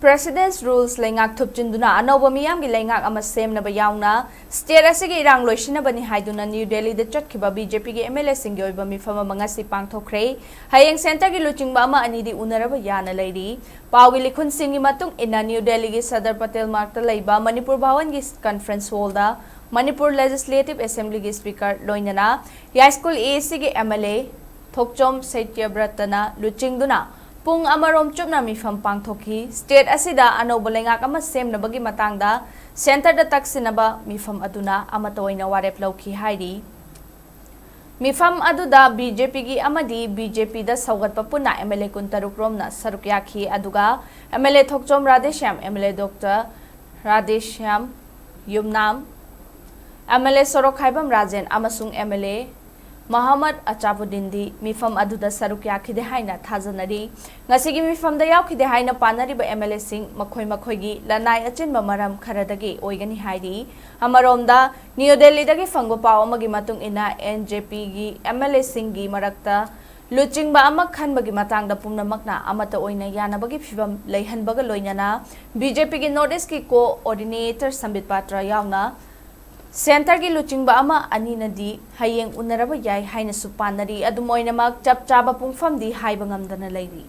President's rules lengak thupchinduna anoba miyam gi lengak ama semnaba yauna state asigi irang loisinaba ni haiduna New Delhi de chatkhiba BJP gi MLA singi oiba mifama mangasi pangthokre Hayeng center gi luchingba ama ani di Unaraba yana leiri pawgi likhun singi matung ina New Delhi gi Sadar Patel Mark ta leiba Manipur Bhawan gi conference hall da Manipur Legislative Assembly gi speaker loinana high school AC gi MLA Thokchom Saityabrtana luchingduna Pung amarom chupna mifam pangthoki state asida anoba lengak ama semnabagi matangda center da taksinaba mifam aduna amatoina warep lauki hairi mifam aduda BJP gi amadi BJP da saugatpa puna MLA kuntaruk romna saruk yakhi aduga MLA Thokchom Radeshyam MLA Dr Radeshyam Yumnam MLA Sorok Haibam Rajen amasung MLA Muhammad Achapudindi mifam aduda saruk yakhide haina thajanari ngasigi mifam da yakhide haina panari ba MLA sing makhoi gi lanai achinba maram kharadagi oigani hairi amaromda New Delhi dagi fangbo paw amagi matung ina NJP gi MLA sing gi marakta luchingba ama khanbagi matangda pumnamakna amata oina yanabagi phibam leihanbaga loinana BJP gi Northeast ki coordinator Sambit Patra yauna Center gi luchingba ama anina di Hayeng Unaraba yai haina supanari adumoina mak chap chaba pungfam di haiba ngamdana leiri